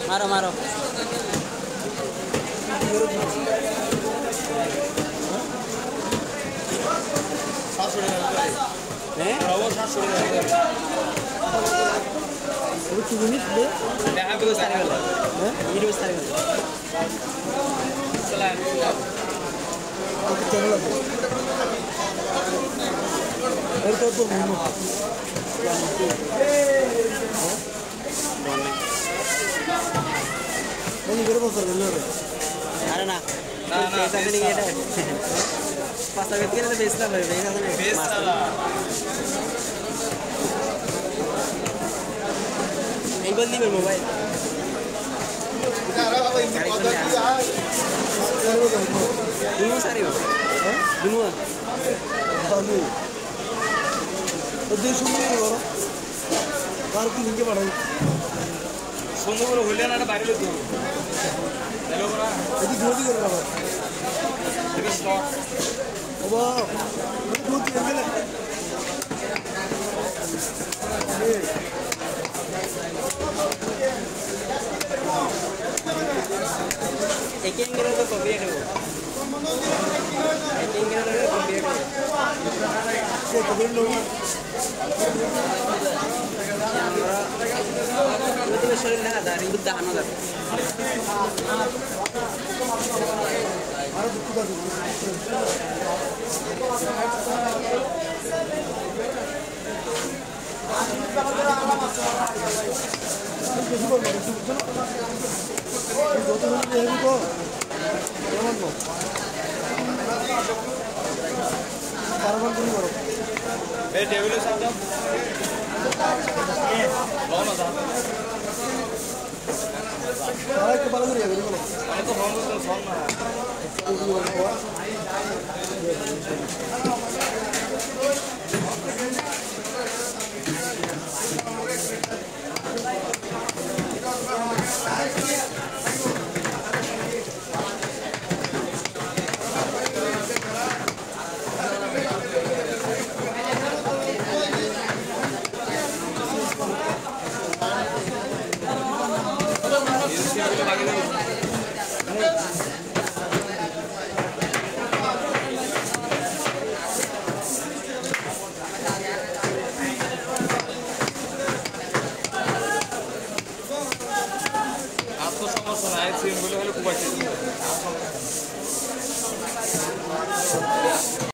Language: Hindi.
मारो मारो अरे ना पैसा भी नहीं है पैसा भी तो बेचना पड़ेगा नहीं बंदी में मोबाइल दुनू सारे हो दुनू तो देश में नहीं हो कार की लिंक बढ़ाई सोनू को होलिया ना बाहर ले दो हेलो बरा यदि जोड़ी कर रहा है ये स्टॉक अब दूध लेंगे ले एक इंग्रेड तो कॉपी है वो एक इंग्रेड तो कॉपी है ये कॉपी लोग itu sering ada ribut dahan ada. Ahora que para dentro, digo. Ahora que vamos a